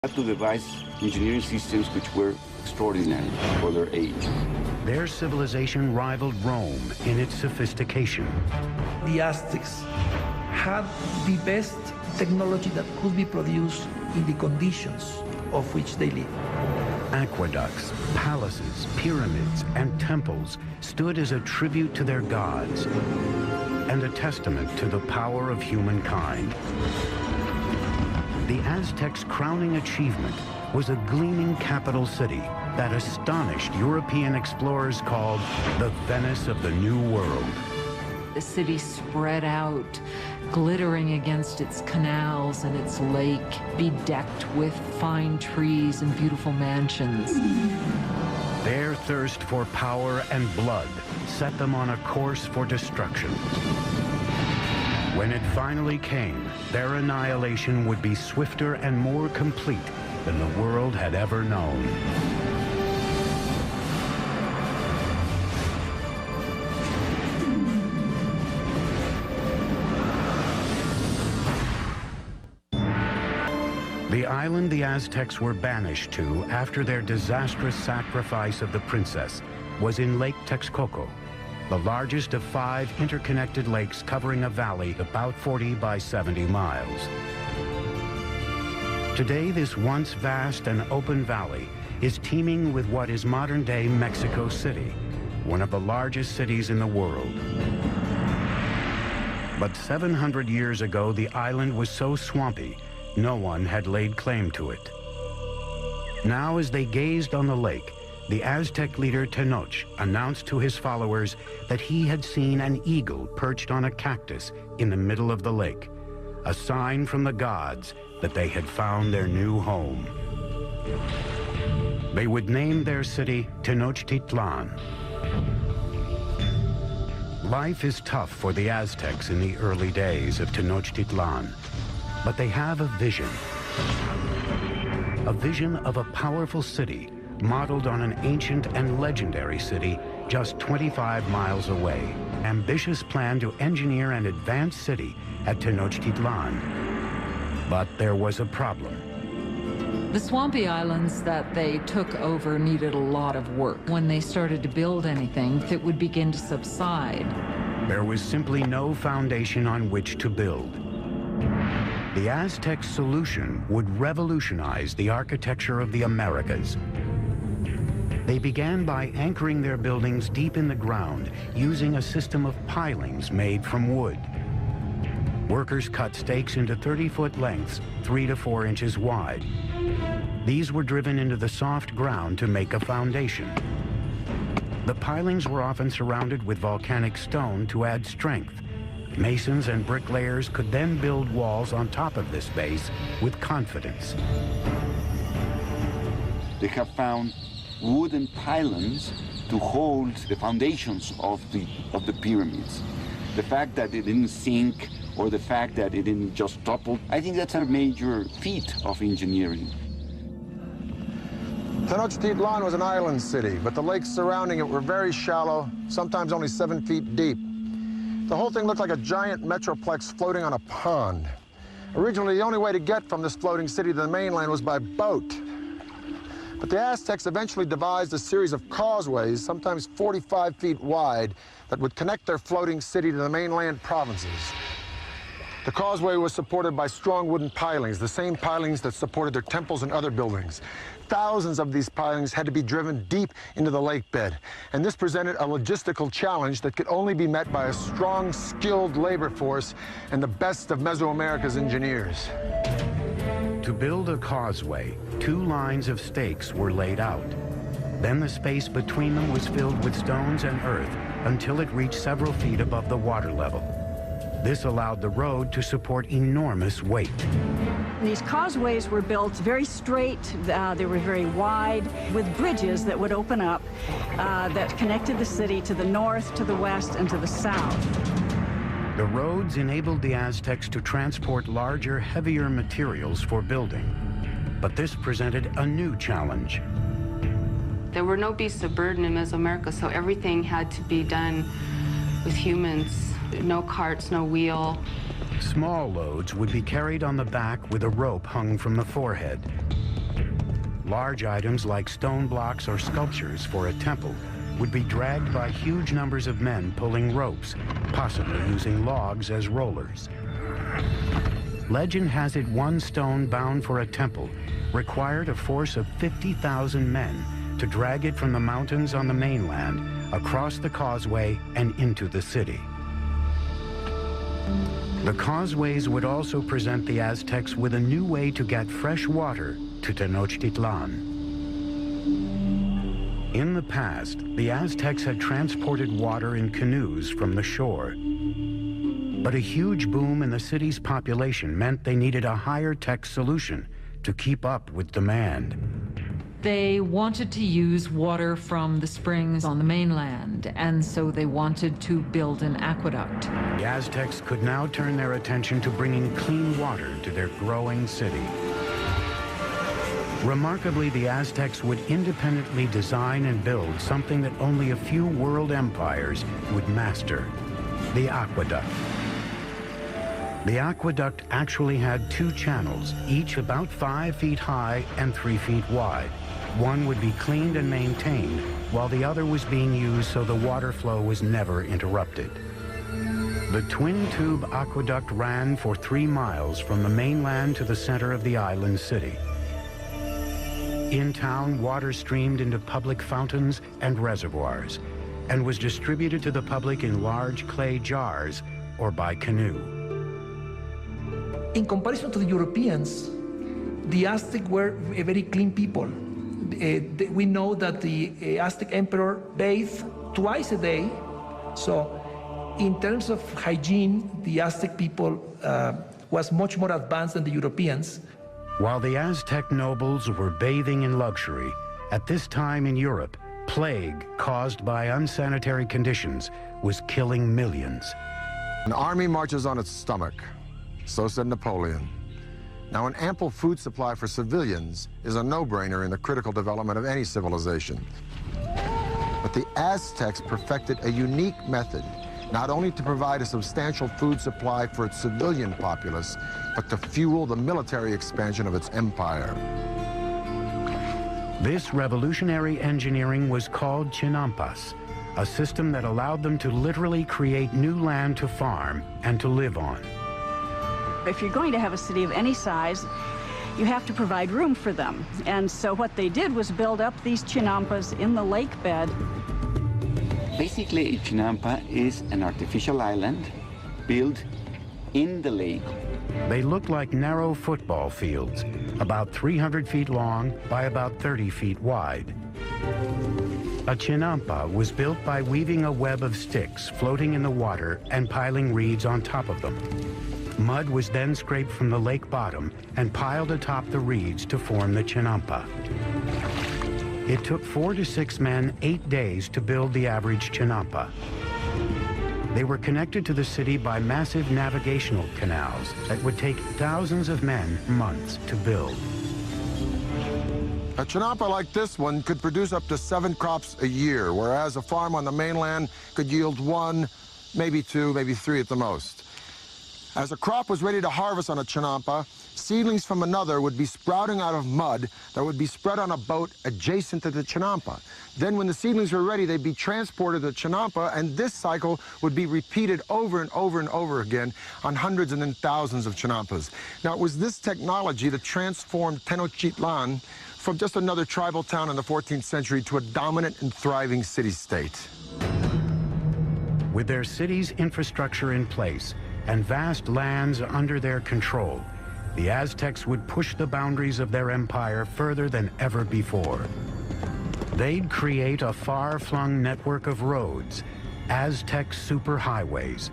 had to devise engineering systems which were extraordinary for their age. Their civilization rivaled Rome in its sophistication. The Aztecs had the best technology that could be produced in the conditions of which they lived. Aqueducts, palaces, pyramids, and temples stood as a tribute to their gods and a testament to the power of humankind. The Aztecs' crowning achievement was a gleaming capital city that astonished European explorers called the Venice of the New World. The city spread out, glittering against its canals and its lake, bedecked with fine trees and beautiful mansions. Their thirst for power and blood set them on a course for destruction. When it finally came, their annihilation would be swifter and more complete than the world had ever known. The island the Aztecs were banished to after their disastrous sacrifice of the princess was in Lake Texcoco, the largest of 5 interconnected lakes covering a valley about 40 by 70 miles. Today, this once vast and open valley is teeming with what is modern-day Mexico City, one of the largest cities in the world. But 700 years ago, the island was so swampy, no one had laid claim to it. Now, as they gazed on the lake, the Aztec leader Tenoch announced to his followers that he had seen an eagle perched on a cactus in the middle of the lake, a sign from the gods that they had found their new home. They would name their city Tenochtitlan. Life is tough for the Aztecs in the early days of Tenochtitlan, but they have a vision of a powerful city modeled on an ancient and legendary city just 25 miles away. Ambitious plan to engineer an advanced city at Tenochtitlan. But there was a problem. The swampy islands that they took over needed a lot of work. When they started to build anything, it would begin to subside. There was simply no foundation on which to build. The Aztec solution would revolutionize the architecture of the Americas. They began by anchoring their buildings deep in the ground using a system of pilings made from wood. Workers cut stakes into 30-foot lengths, 3 to 4 inches wide. These were driven into the soft ground to make a foundation. The pilings were often surrounded with volcanic stone to add strength. Masons and bricklayers could then build walls on top of this base with confidence. They have found wooden pylons to hold the foundations of the pyramids. The fact that it didn't sink or the fact that it didn't just topple, I think that's a major feat of engineering. Tenochtitlan was an island city, but the lakes surrounding it were very shallow, sometimes only 7 feet deep. The whole thing looked like a giant metroplex floating on a pond. Originally, the only way to get from this floating city to the mainland was by boat. But the Aztecs eventually devised a series of causeways, sometimes 45 feet wide, that would connect their floating city to the mainland provinces. The causeway was supported by strong wooden pilings, the same pilings that supported their temples and other buildings. Thousands of these pilings had to be driven deep into the lake bed, and this presented a logistical challenge that could only be met by a strong, skilled labor force and the best of Mesoamerica's engineers. To build a causeway, 2 lines of stakes were laid out. Then the space between them was filled with stones and earth until it reached several feet above the water level. This allowed the road to support enormous weight. These causeways were built very straight, they were very wide, with bridges that would open up that connected the city to the north, to the west, and to the south. The roads enabled the Aztecs to transport larger, heavier materials for building. But this presented a new challenge. There were no beasts of burden in Mesoamerica, so everything had to be done with humans. No carts, no wheel. Small loads would be carried on the back with a rope hung from the forehead. large items like stone blocks or sculptures for a temple would be dragged by huge numbers of men pulling ropes, possibly using logs as rollers. Legend has it one stone bound for a temple required a force of 50,000 men to drag it from the mountains on the mainland across the causeway and into the city. The causeways would also present the Aztecs with a new way to get fresh water to Tenochtitlan. In the past, the Aztecs had transported water in canoes from the shore. But a huge boom in the city's population meant they needed a higher-tech solution to keep up with demand. They wanted to use water from the springs on the mainland, and so they wanted to build an aqueduct. The Aztecs could now turn their attention to bringing clean water to their growing city. Remarkably, the Aztecs would independently design and build something that only a few world empires would master: the aqueduct. The aqueduct actually had two channels, each about 5 feet high and 3 feet wide. One would be cleaned and maintained, while the other was being used so the water flow was never interrupted. The twin-tube aqueduct ran for 3 miles from the mainland to the center of the island city. In town, water streamed into public fountains and reservoirs, and was distributed to the public in large clay jars or by canoe. In comparison to the Europeans, the Aztec were a very clean people. We know that the Aztec emperor bathed twice a day. So in terms of hygiene, the Aztec people was much more advanced than the Europeans. While the Aztec nobles were bathing in luxury, at this time in Europe, plague caused by unsanitary conditions was killing millions. An army marches on its stomach. So said Napoleon. Now, an ample food supply for civilians is a no-brainer in the critical development of any civilization. But the Aztecs perfected a unique method, not only to provide a substantial food supply for its civilian populace, but to fuel the military expansion of its empire. This revolutionary engineering was called Chinampas, a system that allowed them to literally create new land to farm and to live on. If you're going to have a city of any size, you have to provide room for them. And so what they did was build up these chinampas in the lake bed. Basically, a chinampa is an artificial island built in the lake. They looked like narrow football fields, about 300 feet long by about 30 feet wide. A chinampa was built by weaving a web of sticks floating in the water and piling reeds on top of them. Mud was then scraped from the lake bottom and piled atop the reeds to form the chinampa. It took 4 to 6 men 8 days to build the average chinampa. They were connected to the city by massive navigational canals that would take thousands of men months to build. A chinampa like this one could produce up to 7 crops a year, whereas a farm on the mainland could yield 1, maybe 2, maybe 3 at the most. As a crop was ready to harvest on a chinampa, seedlings from another would be sprouting out of mud that would be spread on a boat adjacent to the chinampa. Then when the seedlings were ready, they'd be transported to the chinampa, and this cycle would be repeated over and over and over again on hundreds and then thousands of chinampas. Now, it was this technology that transformed Tenochtitlan from just another tribal town in the 14th century to a dominant and thriving city-state. With their city's infrastructure in place and vast lands under their control, the Aztecs would push the boundaries of their empire further than ever before. They'd create a far-flung network of roads, Aztec superhighways.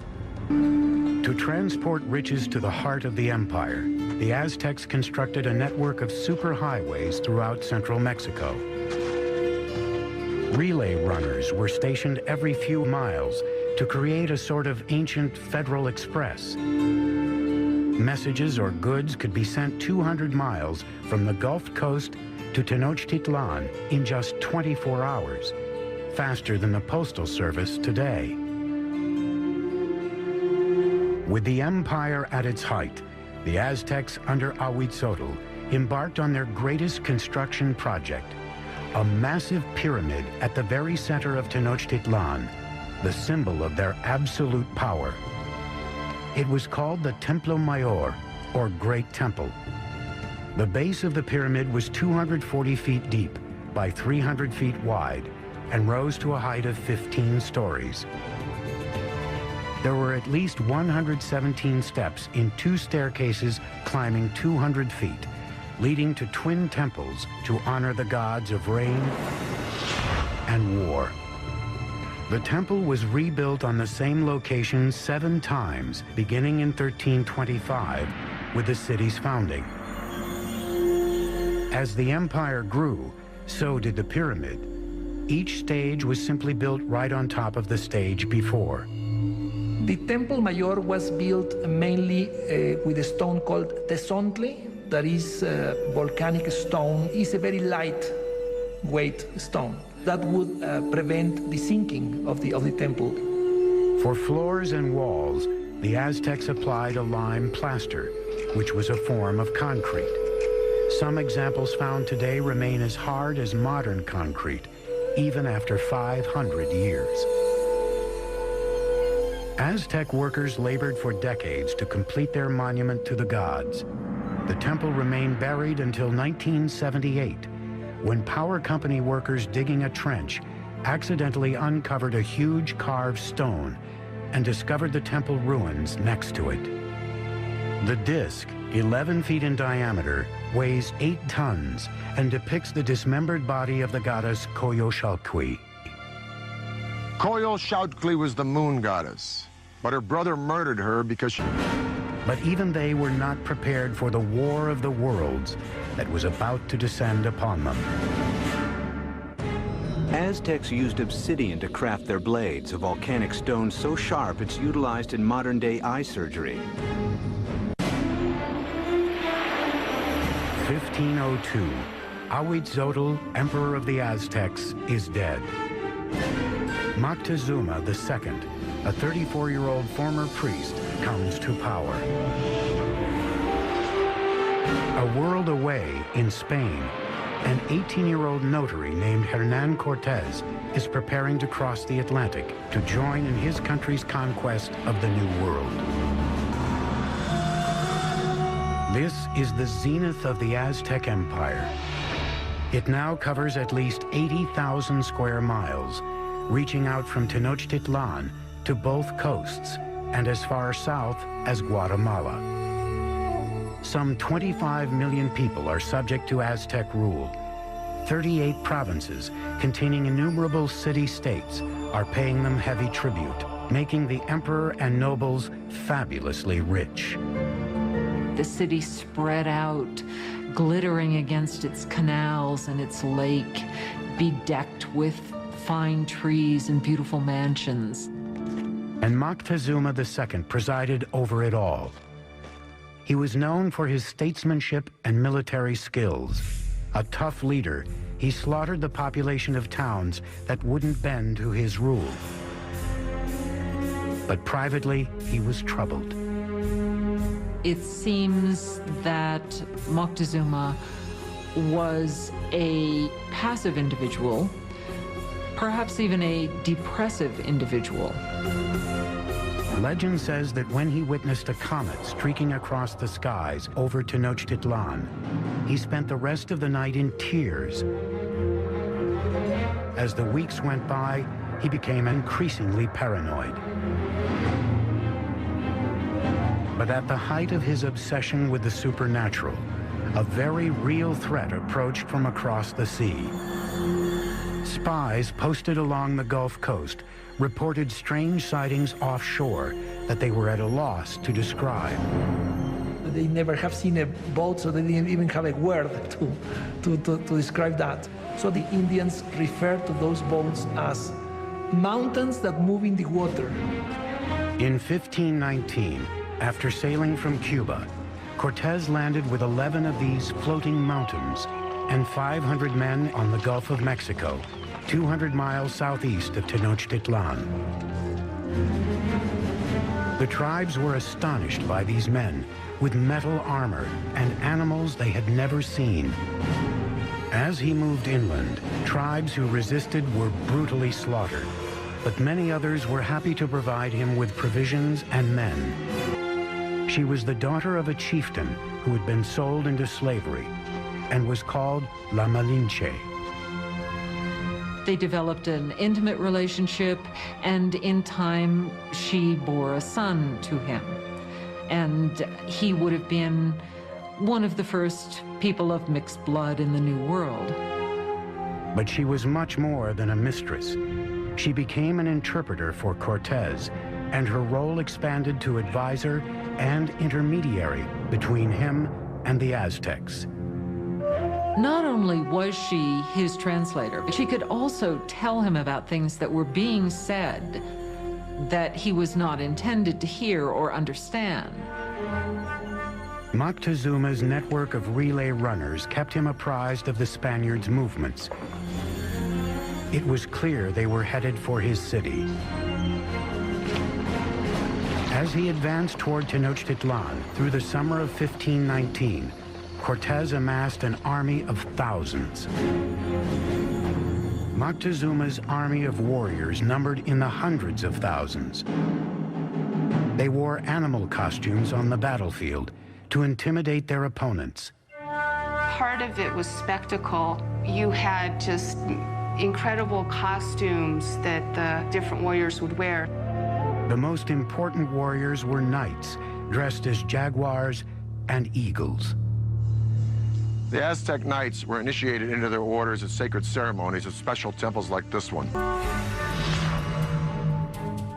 To transport riches to the heart of the empire, the Aztecs constructed a network of superhighways throughout central Mexico. Relay runners were stationed every few miles to create a sort of ancient Federal Express. Messages or goods could be sent 200 miles from the Gulf Coast to Tenochtitlan in just 24 hours, faster than the Postal Service today. With the empire at its height, the Aztecs under Ahuitzotl embarked on their greatest construction project, a massive pyramid at the very center of Tenochtitlan, the symbol of their absolute power. It was called the Templo Mayor, or Great Temple. The base of the pyramid was 240 feet deep by 300 feet wide and rose to a height of 15 stories. There were at least 117 steps in 2 staircases climbing 200 feet, leading to twin temples to honor the gods of rain and war. The temple was rebuilt on the same location 7 times, beginning in 1325 with the city's founding. As the empire grew, so did the pyramid. Each stage was simply built right on top of the stage before. The Temple Mayor was built mainly with a stone called Tezontle, that is volcanic stone. It's a very lightweight stone that would prevent the sinking of the temple. For floors and walls, the Aztecs applied a lime plaster, which was a form of concrete. Some examples found today remain as hard as modern concrete, even after 500 years. Aztec workers labored for decades to complete their monument to the gods. The temple remained buried until 1978, when power company workers digging a trench accidentally uncovered a huge carved stone and discovered the temple ruins next to it. The disc, 11 feet in diameter, weighs 8 tons and depicts the dismembered body of the goddess Coyolxauhqui. Coyolxauhqui was the moon goddess, but her brother murdered her because she... But even they were not prepared for the war of the worlds that was about to descend upon them. Aztecs used obsidian to craft their blades, a volcanic stone so sharp it's utilized in modern-day eye surgery. 1502, Ahuitzotl, Emperor of the Aztecs, is dead. Moctezuma II, a 34-year-old former priest, comes to power. A world away, in Spain, an 18-year-old notary named Hernan Cortez is preparing to cross the Atlantic to join in his country's conquest of the New World. This is the zenith of the Aztec Empire. It now covers at least 80,000 square miles, reaching out from Tenochtitlan to both coasts and as far south as Guatemala. Some 25 million people are subject to Aztec rule. 38 provinces containing innumerable city-states are paying them heavy tribute, making the emperor and nobles fabulously rich. The city spread out, glittering against its canals and its lake, bedecked with fine trees and beautiful mansions. And Moctezuma II presided over it all. He was known for his statesmanship and military skills. A tough leader, he slaughtered the population of towns that wouldn't bend to his rule. But privately, he was troubled. It seems that Moctezuma was a passive individual, perhaps even a depressive individual. Legend says that when he witnessed a comet streaking across the skies over Tenochtitlan, he spent the rest of the night in tears. As the weeks went by, he became increasingly paranoid. But at the height of his obsession with the supernatural, a very real threat approached from across the sea. Spies posted along the Gulf Coast reported strange sightings offshore that they were at a loss to describe. They never have seen a boat, so they didn't even have a word to describe that. So the Indians refer to those boats as mountains that move in the water. In 1519, after sailing from Cuba, Cortez landed with 11 of these floating mountains and 500 men on the Gulf of Mexico, 200 miles southeast of Tenochtitlan. The tribes were astonished by these men with metal armor and animals they had never seen. As he moved inland, tribes who resisted were brutally slaughtered, but many others were happy to provide him with provisions and men. She was the daughter of a chieftain who had been sold into slavery and was called La Malinche. They developed an intimate relationship, and in time, she bore a son to him. And he would have been one of the first people of mixed blood in the New World. But she was much more than a mistress. She became an interpreter for Cortez, and her role expanded to advisor and intermediary between him and the Aztecs. Not only was she his translator, but she could also tell him about things that were being said that he was not intended to hear or understand. Moctezuma's network of relay runners kept him apprised of the Spaniards' movements. It was clear they were headed for his city. As he advanced toward Tenochtitlan through the summer of 1519, Cortez amassed an army of thousands. Moctezuma's army of warriors numbered in the hundreds of thousands. They wore animal costumes on the battlefield to intimidate their opponents. Part of it was spectacle. You had just incredible costumes that the different warriors would wear. The most important warriors were knights, dressed as jaguars and eagles. The Aztec knights were initiated into their orders at sacred ceremonies at special temples like this one.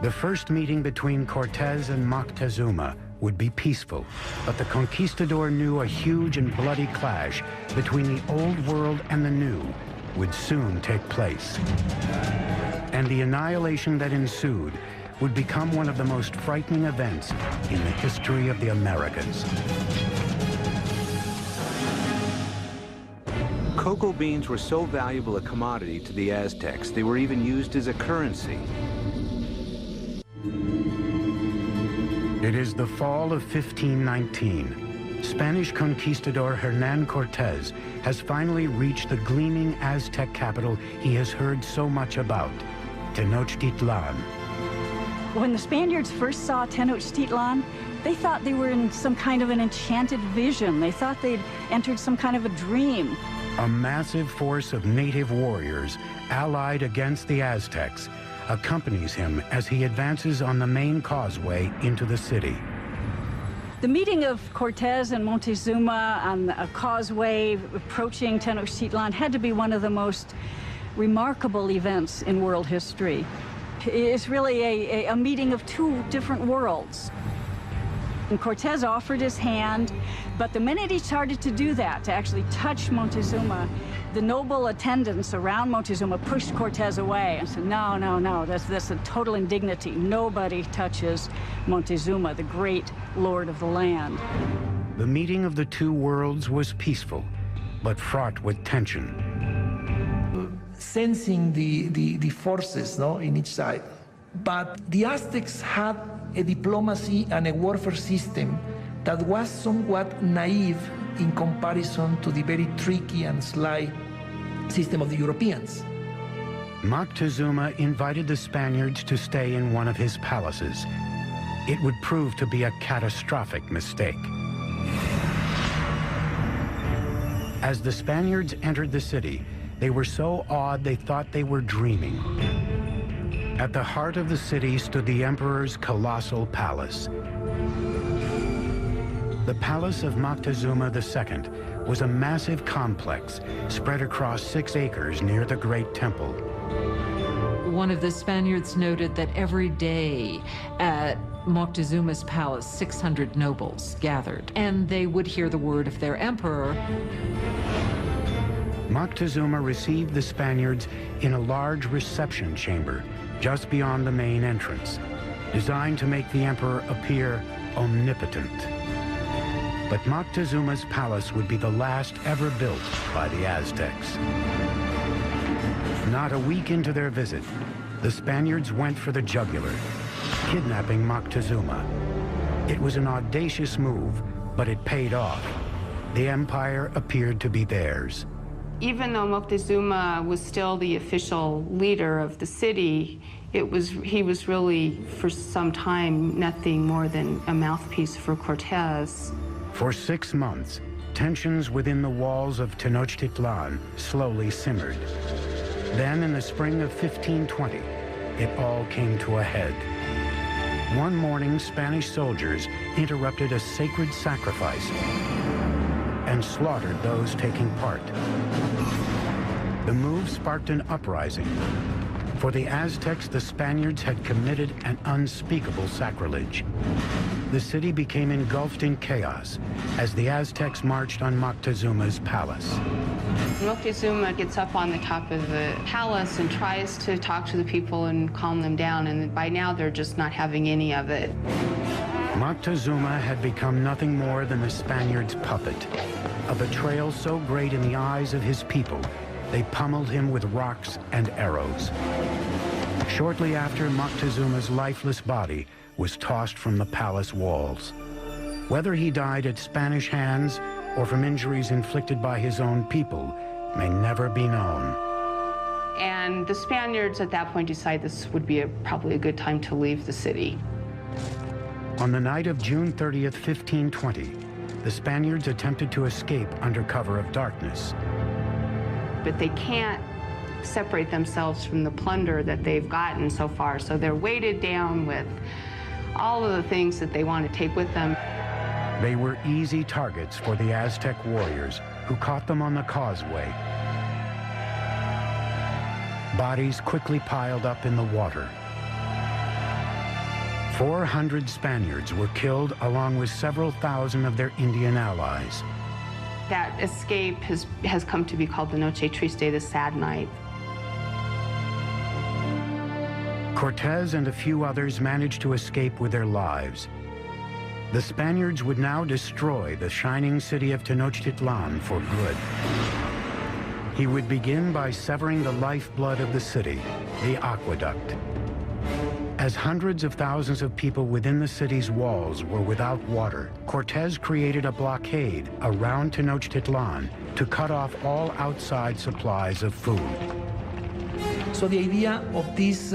The first meeting between Cortez and Moctezuma would be peaceful, but the conquistador knew a huge and bloody clash between the old world and the new would soon take place. And the annihilation that ensued would become one of the most frightening events in the history of the Americas. Cocoa beans were so valuable a commodity to the Aztecs, they were even used as a currency. It is the fall of 1519. Spanish conquistador Hernán Cortés has finally reached the gleaming Aztec capital he has heard so much about, Tenochtitlan. When the Spaniards first saw Tenochtitlan, they thought they were in some kind of an enchanted vision. They thought they'd entered some kind of a dream. A massive force of native warriors, allied against the Aztecs, accompanies him as he advances on the main causeway into the city. The meeting of Cortez and Montezuma on a causeway approaching Tenochtitlan had to be one of the most remarkable events in world history. It's really a meeting of two different worlds. And Cortez offered his hand, but the minute he started to do that, to actually touch Montezuma, the noble attendants around Montezuma pushed Cortez away and said, no, no, no, that's a total indignity. Nobody touches Montezuma, the great lord of the land. The meeting of the two worlds was peaceful, but fraught with tension. Sensing the forces, no, in each side. But the Aztecs had a diplomacy and a warfare system that was somewhat naive in comparison to the very tricky and sly system of the Europeans. Moctezuma invited the Spaniards to stay in one of his palaces. It would prove to be a catastrophic mistake. As the Spaniards entered the city, they were so awed they thought they were dreaming. At the heart of the city stood the emperor's colossal palace. The palace of Moctezuma II was a massive complex spread across 6 acres near the Great Temple. One of the Spaniards noted that every day at Moctezuma's palace, 600 nobles gathered, and they would hear the word of their emperor. Moctezuma received the Spaniards in a large reception chamber just beyond the main entrance, designed to make the emperor appear omnipotent. But Moctezuma's palace would be the last ever built by the Aztecs. Not a week into their visit, the Spaniards went for the jugular, kidnapping Moctezuma. It was an audacious move, but it paid off. The empire appeared to be theirs. Even though Moctezuma was still the official leader of the city, he was really, for some time, nothing more than a mouthpiece for Cortez. For 6 months, tensions within the walls of Tenochtitlan slowly simmered. Then, in the spring of 1520, it all came to a head. One morning, Spanish soldiers interrupted a sacred sacrifice and slaughtered those taking part. The move sparked an uprising. For the Aztecs, the Spaniards had committed an unspeakable sacrilege. The city became engulfed in chaos as the Aztecs marched on Moctezuma's palace. Moctezuma gets up on the top of the palace and tries to talk to the people and calm them down, and by now they're just not having any of it. Moctezuma had become nothing more than the Spaniards' puppet, a betrayal so great in the eyes of his people, they pummeled him with rocks and arrows. Shortly after, Moctezuma's lifeless body was tossed from the palace walls. Whether he died at Spanish hands or from injuries inflicted by his own people may never be known. And the Spaniards at that point decide this would be probably a good time to leave the city. On the night of June 30th, 1520, the Spaniards attempted to escape under cover of darkness. But they can't separate themselves from the plunder that they've gotten so far, so they're weighted down with all of the things that they want to take with them. They were easy targets for the Aztec warriors, who caught them on the causeway. Bodies quickly piled up in the water. 400 Spaniards were killed, along with several thousand of their Indian allies. That escape has come to be called the Noche Triste, the sad night. Cortez and a few others managed to escape with their lives. The Spaniards would now destroy the shining city of Tenochtitlan for good. He would begin by severing the lifeblood of the city, the aqueduct. As hundreds of thousands of people within the city's walls were without water, Cortez created a blockade around Tenochtitlan to cut off all outside supplies of food. So the idea of this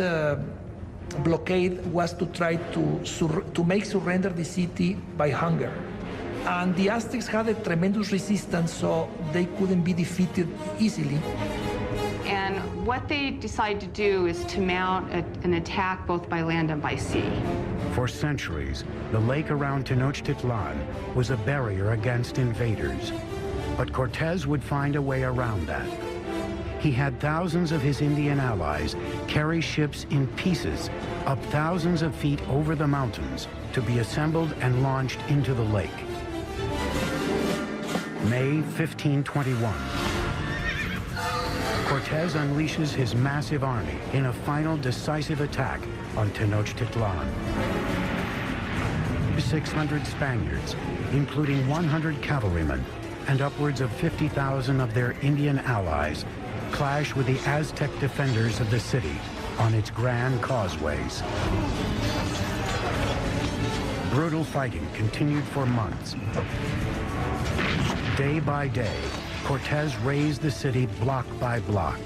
blockade was to try to make surrender the city by hunger. And the Aztecs had a tremendous resistance, so they couldn't be defeated easily. And what they decide to do is to mount an attack both by land and by sea. For centuries, the lake around Tenochtitlan was a barrier against invaders. But Cortez would find a way around that. He had thousands of his Indian allies carry ships in pieces up thousands of feet over the mountains to be assembled and launched into the lake. May 1521. Cortez unleashes his massive army in a final decisive attack on Tenochtitlan. 600 Spaniards, including 100 cavalrymen and upwards of 50,000 of their Indian allies, clash with the Aztec defenders of the city on its grand causeways. Brutal fighting continued for months. Day by day, Cortez razed the city block by block.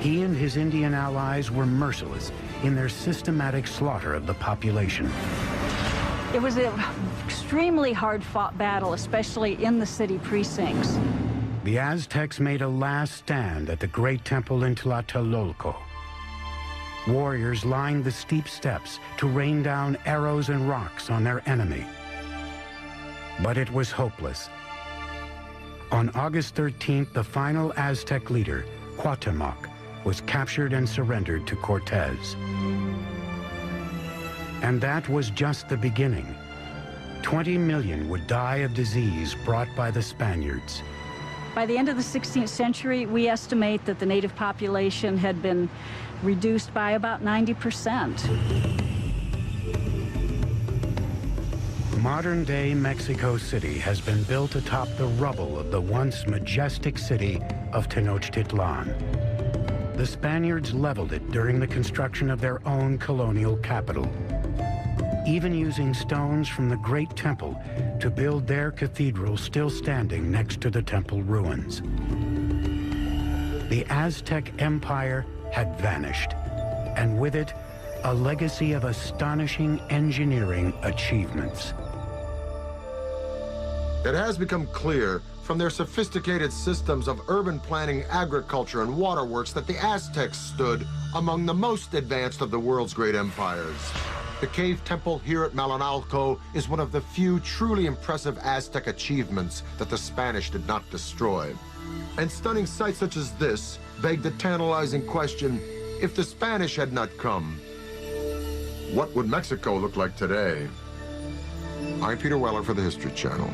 He and his Indian allies were merciless in their systematic slaughter of the population. It was an extremely hard-fought battle, especially in the city precincts. The Aztecs made a last stand at the great temple in Tlatelolco. Warriors lined the steep steps to rain down arrows and rocks on their enemy. But it was hopeless. On August 13th, the final Aztec leader, Cuauhtemoc, was captured and surrendered to Cortez. And that was just the beginning. 20 million would die of disease brought by the Spaniards. By the end of the 16th century, we estimate that the native population had been reduced by about 90%. Modern-day Mexico City has been built atop the rubble of the once majestic city of Tenochtitlan. The Spaniards leveled it during the construction of their own colonial capital. Even using stones from the Great Temple, to build their cathedral still standing next to the temple ruins. The Aztec Empire had vanished, and with it, a legacy of astonishing engineering achievements. It has become clear from their sophisticated systems of urban planning, agriculture, and waterworks that the Aztecs stood among the most advanced of the world's great empires. The cave temple here at Malinalco is one of the few truly impressive Aztec achievements that the Spanish did not destroy. And stunning sights such as this beg the tantalizing question, if the Spanish had not come, what would Mexico look like today? I'm Peter Weller for the History Channel.